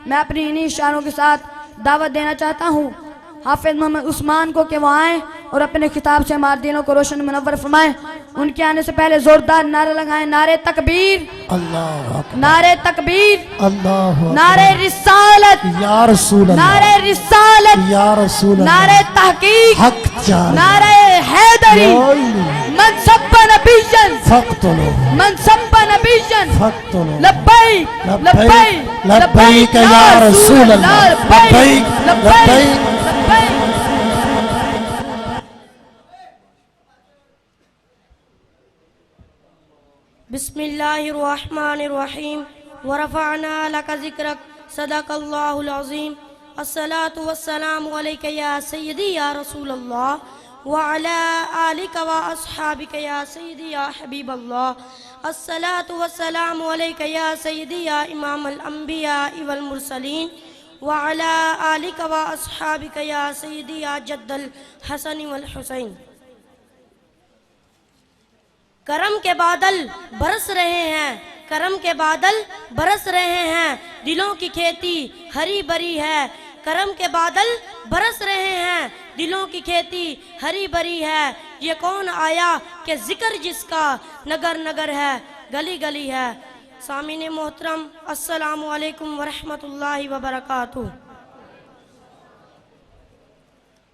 मैं अपनी इन्हीं इशारों के साथ दावत देना चाहता हूँ हाफिज मोहम्मद उस्मान को कि वो आए और अपने खिताब से हमारे दिलों को रोशन मुनव्वर फरमाएं। उनके आने से पहले जोरदार नारा लगाएं, नारे तकबीर अल्लाह अकबर, नारे तकबीर अल्लाह अकबर, नारे रिसालत या रसूल अल्लाह, नारे रिसालत या रसूल अल्लाह, नारे तहकीक हक जान, नारे हैदरी मनसब नबीजन फक्तुलो, मनसब नबीजन फक्तुलो, लब्बैक लब्बैक लब्बैक या रसूल अल्लाह, लब्बैक लब्बैक। बिस्मिल्लाहिर्रहमानिर्रहीम वरफ़अना लका ज़िक्रक सदक़ल्लाहुल अज़ीम। अस्सलातु वस्सलामु अलैका या सय्यदी या रसूलल्लाह व अला आलिका व अस्हाबिका या सय्यदी या हबीबल्लाह। अस्सलातु वस्सलामु अलैका या सय्यदी या इमामल अंबिया वल मुरसलीन व अला आलिका व अस्हाबिका या सय्यदी या जद्दल हसन वल हुसैन। करम के बादल बरस रहे हैं, करम के बादल बरस रहे हैं, दिलों की खेती हरी भरी है। करम के बादल बरस रहे हैं, दिलों की खेती हरी भरी है। ये कौन आया कि जिक्र जिसका नगर नगर है, गली गली है। सामीने मोहतरम, अस्सलामु अलैकुम वरहमतुल्लाहि वबरकातुहू।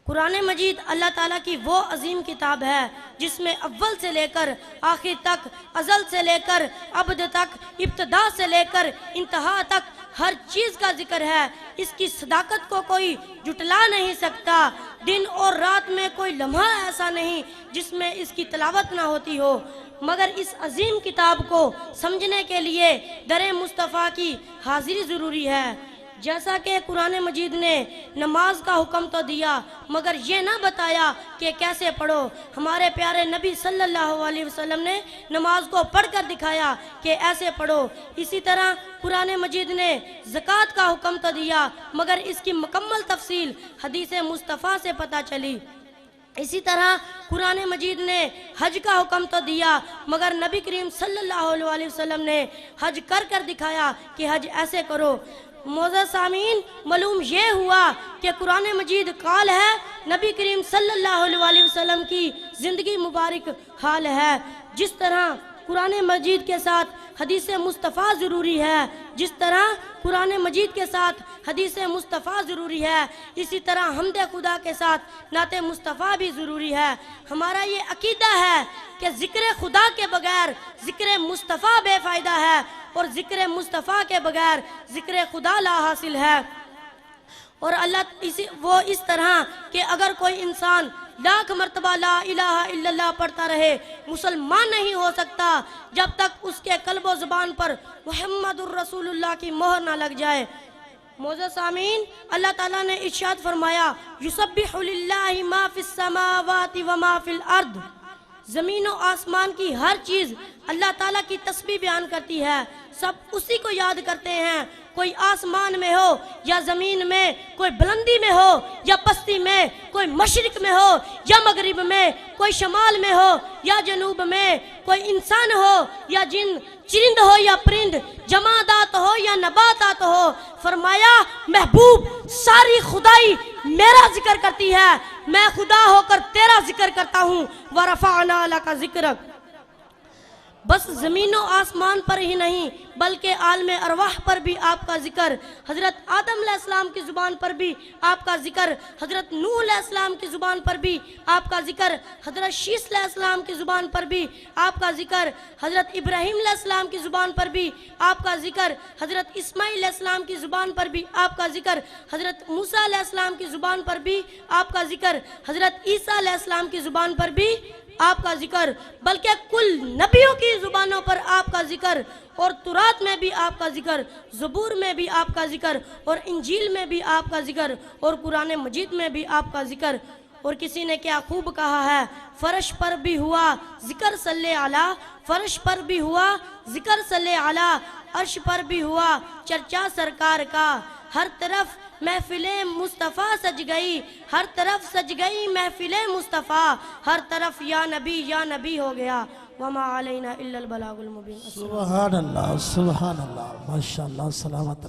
कुरान मजीद अल्लाह ताला की वो अजीम किताब है जिसमें अव्वल से लेकर आखिर तक, अज़ल से लेकर अब्द तक, इब्तिदा से लेकर इंतहा तक हर चीज़ का जिक्र है। इसकी सदाकत को कोई जुटला नहीं सकता। दिन और रात में कोई लम्हा ऐसा नहीं जिसमें इसकी तिलावत ना होती हो। मगर इस अजीम किताब को समझने के लिए दरे मुस्तफ़ा की हाजिरी ज़रूरी है। जैसा कि कुरान मजीद ने नमाज का हुक्म तो दिया मगर ये ना बताया कि कैसे पढ़ो। हमारे प्यारे नबी सल्लल्लाहु अलैहि वसल्लम ने नमाज को पढ़कर दिखाया कि ऐसे पढ़ो। इसी तरह कुरान मजीद ने ज़कात का हुक्म तो दिया मगर इसकी मुकम्मल तफसील हदीस मुस्तफ़ा से पता चली। इसी तरह कुरान मजीद ने हज का हुक्म तो दिया मगर नबी करीम सल्लल्लाहु अलैहि वसल्लम ने हज कर कर दिखाया कि हज ऐसे करो। मोज़ा सामीन, मालूम ये हुआ कि कुरान मजीद काल है, नबी करीम सल्लल्लाहु अलैहि वसल्लम की ज़िंदगी मुबारक हाल है। जिस तरह कुरान मजीद के साथ हदीस मुस्तफ़ा ज़रूरी है, जिस तरह कुरान मजीद के साथ हदीस मुस्तफ़ा ज़रूरी है, इसी तरह हमदे खुदा के साथ नाते मुस्तफ़ा भी ज़रूरी है। हमारा ये अकीदा है कि ज़िक्र खुदा के बगैर ज़िक्र मुस्तफ़ा बेफ़ायदा है और ज़िक्र मुस्तफ़ा के बगैर ज़िक्र खुदा ला हासिल है। और अल्लाह इस तरह कि अगर कोई इंसान लाख मरतबा ला इलाहा इल्लल्लाह पढ़ता रहे, मुसलमान नहीं हो सकता जब तक उसके कल्ब व ज़ुबान पर मुहम्मदुर रसूलुल्लाह की मोहर ना लग जाए। मोज़ा सामीन, अल्लाह ताला ने इरशाद फरमाया, युसब्बिहु लिल्लाहि मा फिस समावाति व मा फिल अर्द। ज़मीन और आसमान की हर चीज़ अल्लाह ताला की तस्बीह बयान करती है, सब उसी को याद करते हैं। कोई आसमान में हो या ज़मीन में, कोई बुलंदी में हो या पस्ती में, कोई मशरिक में हो या मगरिब में, कोई शमाल में हो या जनूब में, कोई इंसान हो या जिन, चिरिंद हो या परिंद, जमादात हो या नबातात हो। फरमाया महबूब, सारी खुदाई मेरा जिक्र करती है, मैं खुदा होकर तेरा जिक्र करता हूँ। वरफ़अना लका ज़िक्रक। बस ज़मीनों आसमान पर ही नहीं बल्कि आलम अरवाह पर भी आपका जिक्र, हज़रत आदम अलैहिस्सलाम की ज़ुबान पर भी आपका जिक्र, हज़रत नूह अलैहिस्सलाम की ज़ुबान पर भी आपका जिक्र, हज़रत शीस अलैहिस्सलाम की ज़ुबान पर भी आपका जिक्र, हज़रत इब्राहीम अलैहिस्सलाम की ज़ुबान पर भी आपका जिक्र, हज़रत इस्माईल अलैहिस्सलाम की ज़ुबान पर भी आपका जिक्र, हज़रत मूसा अलैहिस्सलाम की ज़ुबान पर भी आपका जिक्र, हज़रत ईसा अलैहिस्सलाम की ज़ुबान पर भी आपका जिक्र, बल्कि कुल नबियों की ज़ुबानों पर आपका जिक्र। और तुरात में भी आपका जिक्र, ज़बूर में भी आपका जिक्र, और इंजील में भी आपका जिक्र, और कुरान मजीद में भी आपका जिक्र। और किसी ने क्या खूब कहा है, फर्श पर भी हुआ जिक्र सल्ले अला, फर्श पर भी हुआ जिक्र सल्ले अला, अर्श पर भी हुआ चर्चा सरकार का। हर तरफ महफिले मुस्तफ़ा सज गई, हर तरफ सज गई महफिले मुस्तफ़ा, हर तरफ या नबी हो गया। वमा अलैना इल्लल बलागुल मुबीन। सुभान अल्लाह, सुभान अल्लाह, माशाअल्लाह, सलामत रहे।